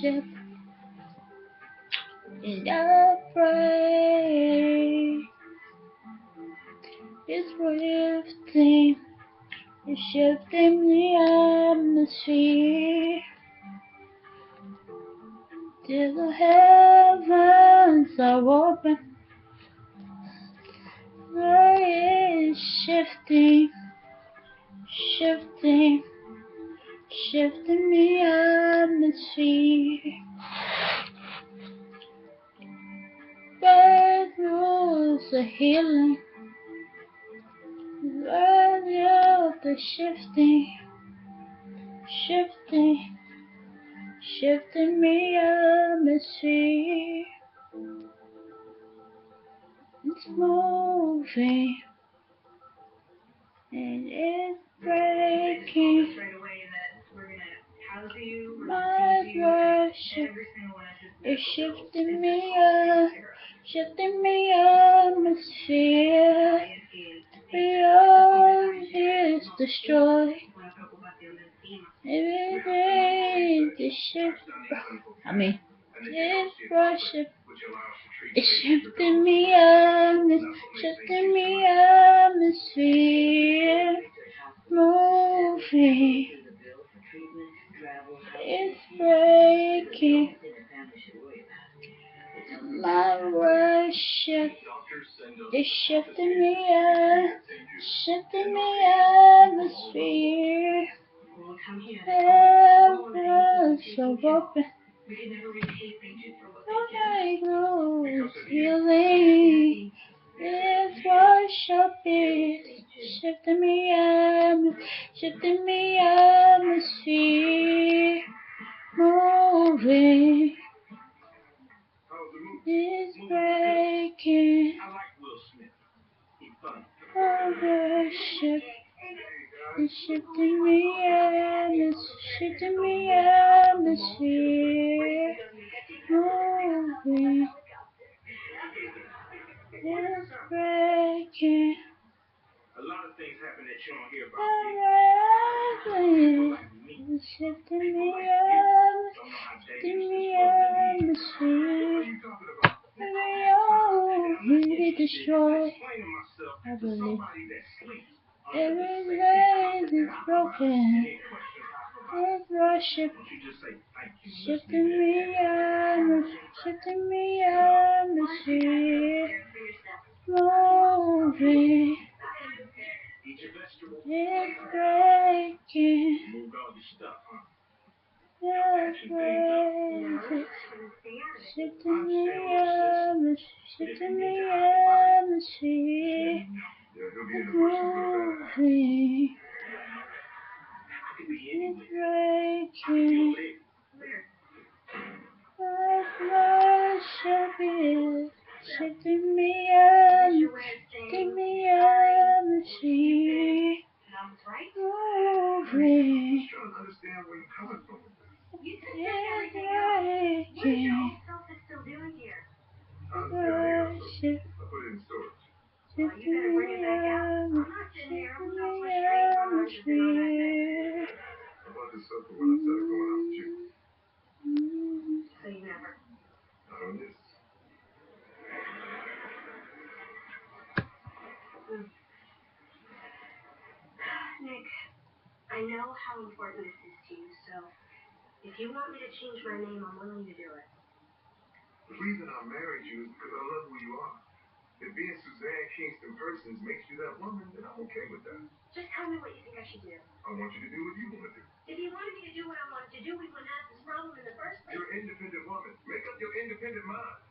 ship in the brain. It's drifting, it's shifting the atmosphere. Till the heavens are open. It's shifting, shifting, shifting the atmosphere. Bedrooms are healing. World the shifting, shifting, shifting the atmosphere. It's moving and it's breaking. My worship is shifting the atmosphere. Beyond is destroyed. Everything is shifting. It's worship. It's shifting the atmosphere. Moving. It's breaking. My worship is shifting the atmosphere. Heavens are open. Miracles healing. This worship is shifting the atmosphere. Moving. It's breaking. Our worship is shifting the atmosphere. Moving. It's breaking. A lot of things happen that you don't hear about. It's shifting the atmosphere. We be destroyed. I believe. Every vein is broken. It's worship. Shifting the atmosphere. Moving. It's breaking. It's breaking. Shifting the atmosphere. Moving. It's breaking. Our worship is shifting the atmosphere. Moving. It's breaking. Worship. Shifting the atmosphere. Nick, I know how important this is to you, so if you want me to change my name, I'm willing to do it. The reason I married you is because I love who you are. If being Suzanne Kingston Persons makes you that woman, then I'm okay with that. Just tell me what you think I should do. I want you to do what you want to do. If you wanted me to do what I wanted to do, we wouldn't have this problem in the first place. You're an independent woman. Make up your independent mind.